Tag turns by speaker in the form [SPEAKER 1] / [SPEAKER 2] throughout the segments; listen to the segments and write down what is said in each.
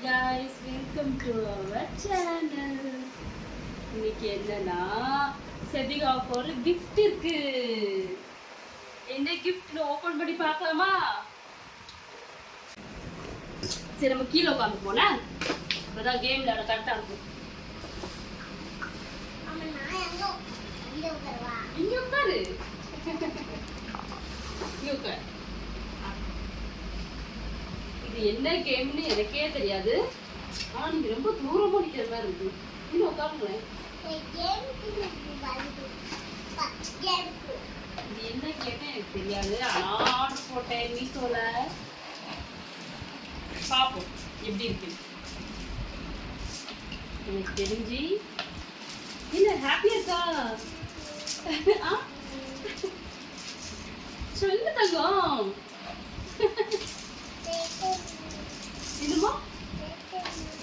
[SPEAKER 1] guys, welcome to our channel. இன்னைக்கு என்னன்னா செபிகாவுக்கு ஒரு gift இருக்கு. என்ன giftனு ஓபன் பண்ணி பார்க்கலாமா? சரி நம்ம கீழ உட்கார்ந்து போனா அப்பதான் கேம் விளையாட கரெக்டா இருக்கும்.
[SPEAKER 2] அம்மா நான் இங்க உட்காருவா.
[SPEAKER 1] இங்க உட்காரு. இங்க உட்காரு. இது என்ன கேம்னு எனக்கே தெரியாது. ஆனா நீங்க ரொம்ப தூரமா நிக்கிற மாதிரி இருக்கு. இன்னும் உட்காருங்களேன். இது என்ன கேம்னு எனக்கு தெரியாது. ஆனா ஆர்டர் போட்டேன் மீஷோல. பாப்போம் எப்படி இருக்கு. எனக்கு தெரிஞ்சு என்ன ஹாப்பியா இருக்கா? சொல்லு தங்கம். இதுமா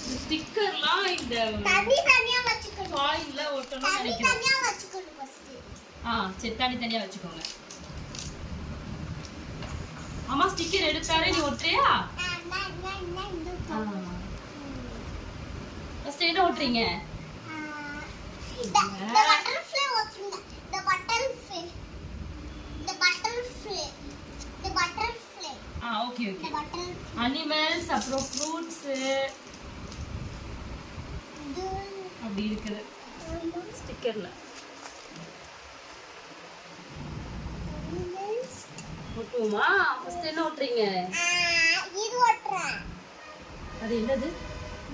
[SPEAKER 1] இந்த ஸ்டிக்கர்லாம் இந்த
[SPEAKER 2] தனியா வச்சுக்கணும்.
[SPEAKER 1] ஃபாயில்ல ஒட்டணும் நினைக்கிறேன்.
[SPEAKER 2] தனியா வச்சுக்கணும் ஃபர்ஸ்ட்.
[SPEAKER 1] சரி தனியா வச்சுக்கோங்க. அம்மா ஸ்டிக்கர் எடுத்தாரே நீ ஒட்டுறியா? ஃபர்ஸ்ட் என்ன ஒட்டுறீங்க?
[SPEAKER 2] இந்த பட்டர்ஃப்ளை ஒட்டுங்க. இந்த பட்டர்ஃப்ளை.
[SPEAKER 1] ஓகே அனிமல்ஸ் அப்புறம் ஃப்ரூட்ஸ் அப்படி இருக்குது ஸ்டிக்கர்ல. ஒட்டுமா? ஃபர்ஸ்ட் என்ன ஒட்டுறீங்க?
[SPEAKER 2] இது ஒட்டுறேன்.
[SPEAKER 1] அது என்னது?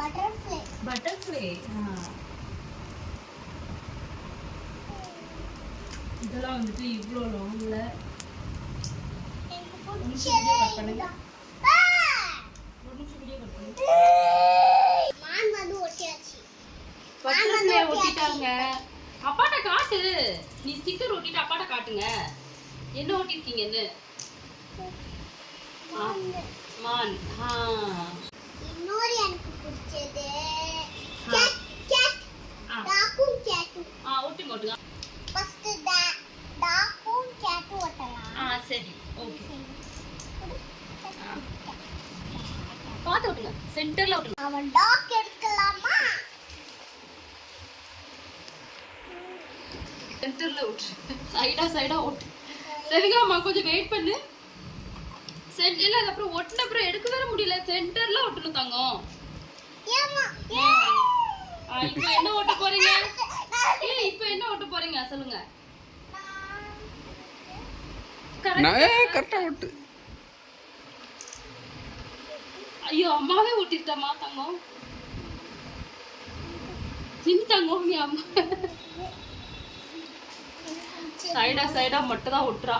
[SPEAKER 2] பட்டர்ஃப்ளை.
[SPEAKER 1] இதெல்லாம் வந்துட்டு இவ்வளோ லாங்ல ஒட்டிட்டாங்க. அப்பாட்ட காட்டு. நீ ஸ்டிக்கர் ஒட்டிட்டு அப்பாட்ட காட்டுங்க. என்ன ஒட்டிருக்கீங்கன்னு. மான்.
[SPEAKER 2] இன்னொரு எனக்கு பிடிச்சது கேட். டாக்கும் கேட்டும்.
[SPEAKER 1] ஒட்டுங்க ஒட்டுங்க.
[SPEAKER 2] ஃபர்ஸ்ட் டாக்கும் கேட்டும் ஒட்டலாம்.
[SPEAKER 1] சரி ஓகே. பாத்து ஒட்டுங்க. சென்டர்ல ஒட்டுங்க.
[SPEAKER 2] அவன் டாக் எடுக்கலாமா?
[SPEAKER 1] சென்டர்ல ஒட்டு. சைடா ஒட்டு. சரிங்கம்மா கொஞ்சம் வெயிட் பண்ணு. இல்ல அது அப்புறம் ஒட்டின அப்புறம் எடுக்க வர முடியல. சென்டர்ல ஒட்டணும் தங்கம்.
[SPEAKER 2] ஏமா
[SPEAKER 1] இப்போ என்ன ஒட்ட போறீங்க? இப்போ என்ன ஒட்ட போறீங்க சொல்லுங்க.
[SPEAKER 3] கரெக்ட்டா ஒட்டு.
[SPEAKER 1] ஐயோ அம்மாவே ஒட்டிட்டமா தங்கம். சின்ன தங்கம் நீ அம்மா சைடா மட்டும் தான் ஒட்டுறா.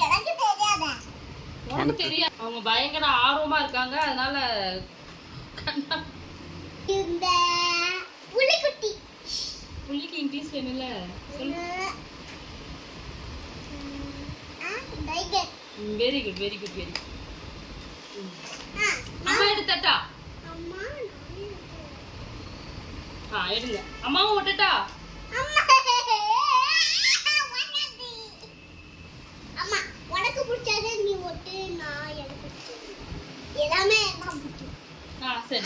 [SPEAKER 2] எனக்கு தெரியாதா?
[SPEAKER 1] உனக்கு தெரியாது. அவங்க பயங்கர ஆர்வமா இருக்காங்க. அதனால
[SPEAKER 2] இந்த புலிக்குட்டி.
[SPEAKER 1] புலிக்கு இங்கிலீஷ் வேணும்ல சொல்லு.
[SPEAKER 2] டைகர்.
[SPEAKER 1] Very good. அம்மா எடுத்தட்டா?
[SPEAKER 2] அம்மா
[SPEAKER 1] எடுங்க. அம்மாவும் ஒட்டட்டா?
[SPEAKER 2] அம்மா அம்மா உனக்கு பிடிச்சது நீ ஒட்டு. நான் எனக்கு பிடிச்சது எல்லாமே நான் பிடிக்கும்.
[SPEAKER 1] சரி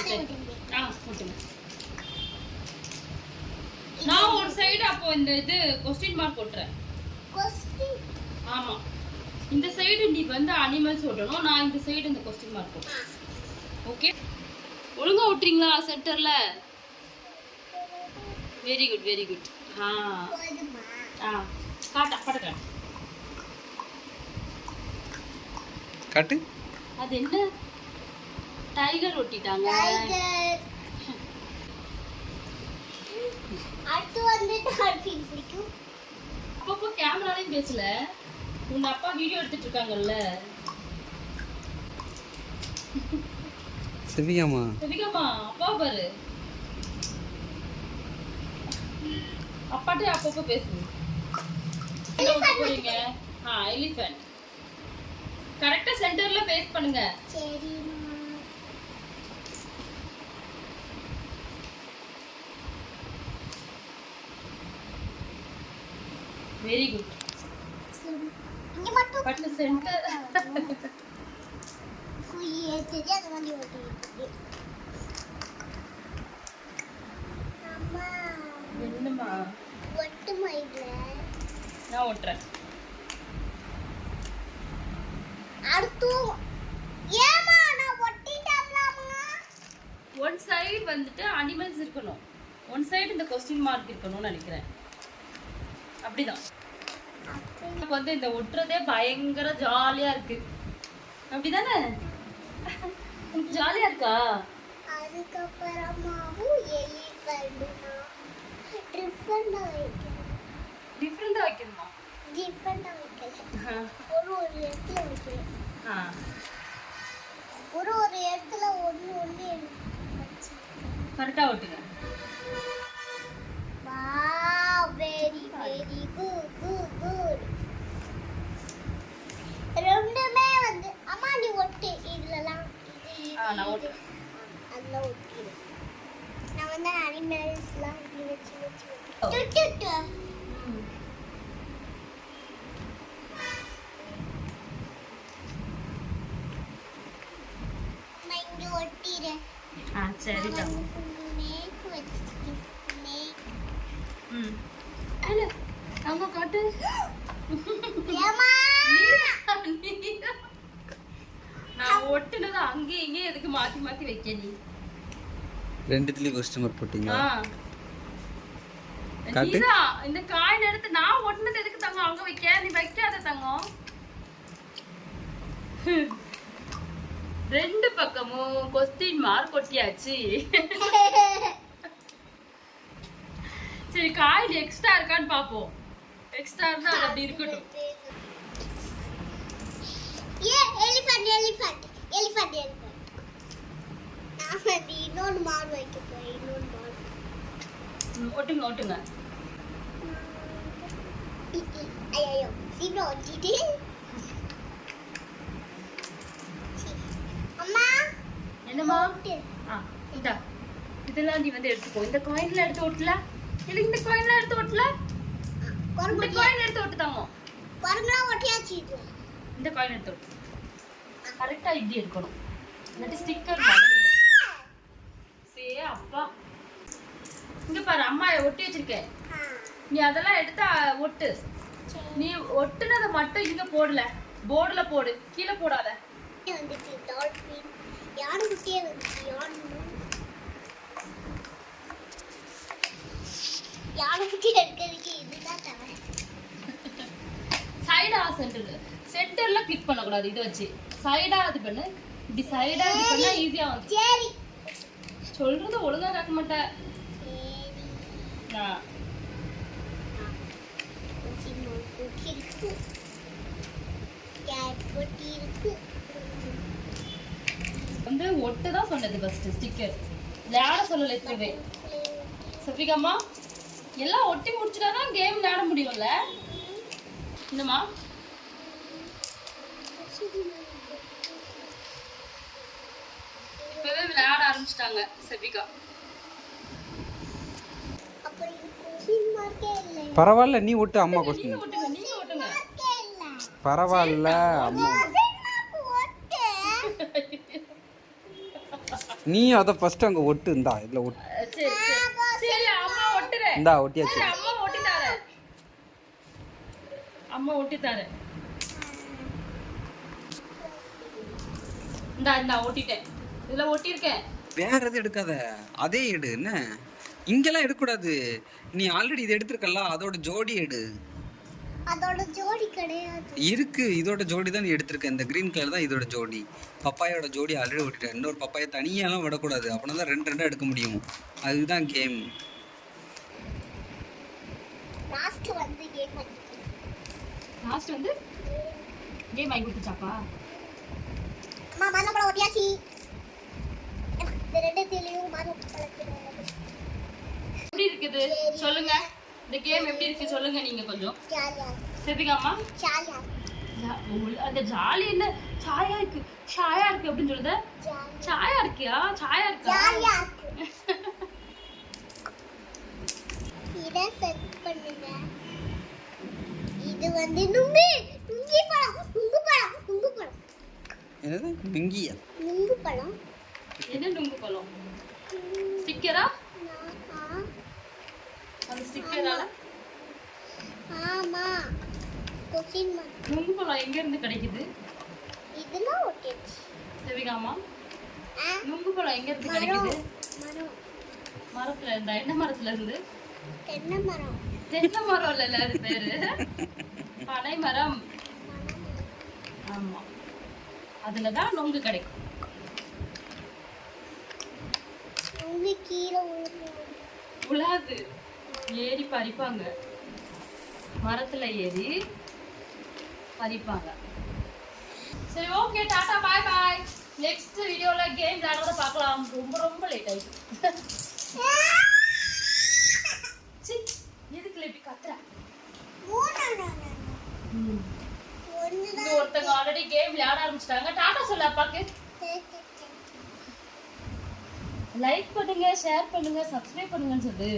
[SPEAKER 1] ஒட்டுங்க. நான் ஒரு சைடு அப்போ இந்த இது क्वेश्चन மார்க் ஒட்டுறேன். ஆமா இந்த சைடு நீ வந்து அனிமல்ஸ் ஒட்டணும். நான் இந்த சைடு இந்த क्वेश्चन மார்க் ஒட்டுறேன். ஓகே ஒழுங்கா ஒட்டுறீங்களா சென்டர்ல? Very good. காட்டு அப்பாட்ட
[SPEAKER 3] காட்டு.
[SPEAKER 1] அது என்ன? டைகர் ஒட்டிட்டாங்க.
[SPEAKER 2] அடுத்து வந்து டால்ஃபின் பிடிக்கும்.
[SPEAKER 1] அப்பப்போ கேமராலையும் பேசல. உங்க அப்பா வீடியோ எடுத்துட்டு இருக்காங்கல்ல.
[SPEAKER 3] செவிகாமா
[SPEAKER 1] அப்பா பாரு. அப்பாட்டே அப்பப்போ பேசுங்க. என்ன ஒட்ட போறீங்க? எலிஃபண்ட். கரெக்டா சென்டர்ல பேஸ் பண்ணுங்க.
[SPEAKER 2] சரிமா.
[SPEAKER 1] Very good.
[SPEAKER 2] இங்க மட்டும்
[SPEAKER 1] பட் சென்டர்
[SPEAKER 2] தெரியாத மாதிரி ஒட்டி அம்மா
[SPEAKER 1] என்னம்மா
[SPEAKER 2] ஒட்டுமா இதுல
[SPEAKER 1] நான் ஓட்டுறேன்.
[SPEAKER 2] அடுத்து ஏமா நான் ஒட்டிட்டேன்லாமா
[SPEAKER 1] ஒன் சைடு வந்துட்டு அனிமல்ஸ் இருக்கணும், ஒன் சைடு இந்த கொஸ்டின் மார்க் இருக்கணும்னு நினைக்கிறேன். அப்படிதான் எனக்கு வந்து இந்த ஒட்டுறதே பயங்கர ஜாலியா இருக்கு. அப்படிதானே? உனக்கு ஜாலியா இருக்கா?
[SPEAKER 2] அதுக்கப்புறமாவும் எலிஃபண்ட்னா டிஃபரெண்டா வைக்கணும்.
[SPEAKER 1] டிஃப்ரெண்டா வைக்கணுமா?
[SPEAKER 2] டிஃபரெண்டா வைக்கல. ஒரு இடத்துல வைக்கணும். ஒரு இடத்துல ஒண்ணு வச்சு
[SPEAKER 1] கரெக்டா ஓட்டுங்க.
[SPEAKER 2] Wow very very good good good. ரெண்டுமே வந்து அம்மா நீ ஒட்டு இதுலலாம்
[SPEAKER 1] நான் ஓட்டுறேன்.
[SPEAKER 2] அதெல்லாம் ஒட்டிடு. நான் வந்து அனிமல்ஸ்லாம் இப்படி வச்சு டுட்டு நான் இங்க ஒட்டிடுறேன்.
[SPEAKER 1] சரிடா.
[SPEAKER 2] மேக் வச்சு மேக்
[SPEAKER 1] அல்ல அங்க காட்டு.
[SPEAKER 2] ஏமா
[SPEAKER 1] நான் ஒட்டுனது அங்கேயும் இங்கேயும் எதுக்கு மாத்தி மாத்தி வைக்க நீ?
[SPEAKER 3] ரெண்டுத்துலயும் கொஸ்டின் மார்க் போட்டீங்க. காட்டு.
[SPEAKER 1] நீதான் இந்த காயின் எடுத்து நான் ஒட்டுனது எதுக்கு தங்கம் அங்க வைக்க? நீ வைக்காத தங்கம். ரெண்டு பக்கமும் கொஸ்டின் மார்க் ஒட்டியாச்சு. சரி காயின் எக்ஸ்ட்ரா இருக்கான்னு பாப்போம். எக்ஸ்ட்ரா இருந்தா அது அப்படி இருக்கட்டும்.
[SPEAKER 2] Elephant elephant elephant elephant. நான் வந்து இன்னொரு மாடு வைக்க போறேன். இன்னொரு மாடு
[SPEAKER 1] ஒட்டுங்க ஒட்டுங்க.
[SPEAKER 2] ஐயோ சீக்கிரம் ஒட்டிட்டு. அம்மா
[SPEAKER 1] என்னம்மா?
[SPEAKER 2] ஒட்டு.
[SPEAKER 1] இந்தா இதெல்லாம் நீ வந்து எடுத்துக்கோ. இந்த காயின்ல எடுத்து ஒட்டல இல்ல இந்த காயின்ல எடுத்து ஒட்டல. இந்த காயின் எடுத்து ஒட்டுதாங்க.
[SPEAKER 2] பாருங்களா ஒட்டியாச்சு.
[SPEAKER 1] இந்த காயின் எடுத்து ஒட்டு. கரெக்டா இப்படி இருக்கணும். இந்த ஸ்டிக்கர் மடங்கிடும். சே அப்பா இங்க பாரு அம்மா ஒட்டி வச்சிருக்கேன். நீ அதெல்லாம் எடுத்து ஒட்டு. நீ ஒட்டுனதை மட்டும் இங்க போடல, போர்டுல போடு, கீழே போடாத.
[SPEAKER 2] வந்துட்டு டால்பின் யாரு குட்டியே வந்துச்சு. யாரு குட்டியே இருக்கிறதுக்கு இதுதான் தவிர.
[SPEAKER 1] சைடா சென்டர்ல கிளிக் பண்ண கூடாது. இத வச்சு சைடா அது பண்ணு. இப்படி சைடா இது பண்ணா ஈஸியா வந்து.
[SPEAKER 2] சரி
[SPEAKER 1] சொல்றது ஒழுங்கா கேட்க மாட்டேன். வந்து ஒட்டுதான் சொன்னது ஃபர்ஸ்ட் ஸ்டிக்கர். விளையாட சொல்லல இப்பவே. சஃபிகாம்மா எல்லாம் ஒட்டி முடிச்சிட்டாதான் கேம் விளையாட முடியும்ல. என்னம்மா? இப்பவே விளையாட ஆரம்பிச்சிட்டாங்க சஃபிகா.
[SPEAKER 3] பரவாயில்ல நீ ஒட்டு அம்மா
[SPEAKER 1] நீங்க
[SPEAKER 3] கொஸ்டின்.
[SPEAKER 1] ஒட்டுங்க, நீங்க ஒட்டுங்க.
[SPEAKER 3] பரவாயில்ல அம்மா. நீ அத ஃபர்ஸ்ட் அங்க ஒட்டு. இந்தா இதுல ஒட்டு.
[SPEAKER 1] சரி சரி அம்மா ஒட்டுறேன்.
[SPEAKER 3] இந்தா ஒட்டியாச்சு.
[SPEAKER 1] சரி அம்மா ஒட்டி தரேன். அம்மா ஒட்டி தரேன். இந்தா ஒட்டிட்டேன். இதுல ஒட்டியிருக்கேன்.
[SPEAKER 3] வேற எதுவும் எடுக்காத, அதே எடு. என்ன இங்கெல்லாம் எடுக்கக்கூடாது. நீ ஆல்ரெடி இது எடுத்திருக்கல, அதோட ஜோடி எடு.
[SPEAKER 2] அதோட ஜோடி கிடையாது.
[SPEAKER 3] இருக்கு, இதோட ஜோடி தான் நீ எடுத்திருக்க. இந்த கிரீன் கலர் தான் இதோட ஜோடி. பப்பாயோட ஜோடி ஆல்ரெடி விட்டுட்டேன். இன்னொரு பப்பாயை தனியாலாம் விடக்கூடாது. அப்படின்னா தான் ரெண்டு எடுக்க முடியும். அதுதான் கேம்.
[SPEAKER 2] லாஸ்ட் வந்து கேம்
[SPEAKER 1] வாங்கி கொடுத்துச்சாப்பா.
[SPEAKER 2] அம்மா மண்ணப்பழம் ஒட்டியாச்சு. இந்த ரெண்டு தீலையும் மண்ணப்பழம்
[SPEAKER 1] எப்படி இருக்குது சொல்லுங்க. இந்த கேம் எப்படி இருக்கு சொல்லுங்க நீங்க கொஞ்சம்.
[SPEAKER 2] ஜாலியா
[SPEAKER 1] சரிங்கம்மா?
[SPEAKER 2] ஜாலியா
[SPEAKER 1] அந்த ஜாலி என்ன சாயா இருக்கு, சாயா இருக்கு அப்படின்னு சொல்லுத. சாயா இருக்கியா? சாயா இருக்கா?
[SPEAKER 2] ஜாலியா இருக்கு. இத செட் பண்ணுங்க. இது வந்து நுங்கி பழம்.
[SPEAKER 3] என்னது நுங்கியா?
[SPEAKER 2] நுங்கு நுங்கு பழம்.
[SPEAKER 1] என்ன நுங்கு பழம்? ஸ்டிக்கரா? அந்த ஸ்டிக்கரால?
[SPEAKER 2] ஆமா. Question mark.
[SPEAKER 1] நுங்கு பழம் எங்க இருந்து கிடைக்குது?
[SPEAKER 2] இதெல்லாம் ஒட்டிச்சு.
[SPEAKER 1] தேவிகாமா, நுங்கு பழம் எங்க இருந்து கிடைக்குது?
[SPEAKER 2] மரம்.
[SPEAKER 1] மரத்துல இருந்தா? என்ன மரத்துல இருந்து?
[SPEAKER 2] தென்னை மரம்.
[SPEAKER 1] தென்னை மரம் இல்ல, அது பேரு பனை மரம். ஆமா, அதுலதான் நுங்கு கிடைக்கும்.
[SPEAKER 2] நுங்கு கீழே
[SPEAKER 1] உலாது ஏறி பறிப்பாங்க, மரத்துல ஏறி பறிப்பாங்க. சரி, ஓகே, டாடா, பாய் பாய். நெக்ஸ்ட் வீடியோல கேம் விளையாடுறத பார்க்கலாம். ரொம்ப ரொம்ப லேட் ஆயிடுச்சு. எதுக்கு லேப்பி கத்துற? ஒருத்தங்க ஆல்ரெடி கேம் விளையாட ஆரம்பிச்சிட்டாங்க. டாடா சொல்ல அப்பாக்கு. லைக் பண்ணுங்க, ஷேர் பண்ணுங்க, சப்ஸ்கிரைப் பண்ணுங்கன்னு சொல்லு.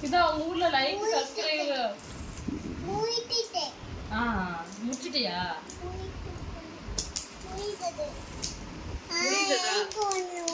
[SPEAKER 1] இதான் உங்க ஊர்ல லைக் சப்ஸ்கிரைப் முடிச்சிட்டியா?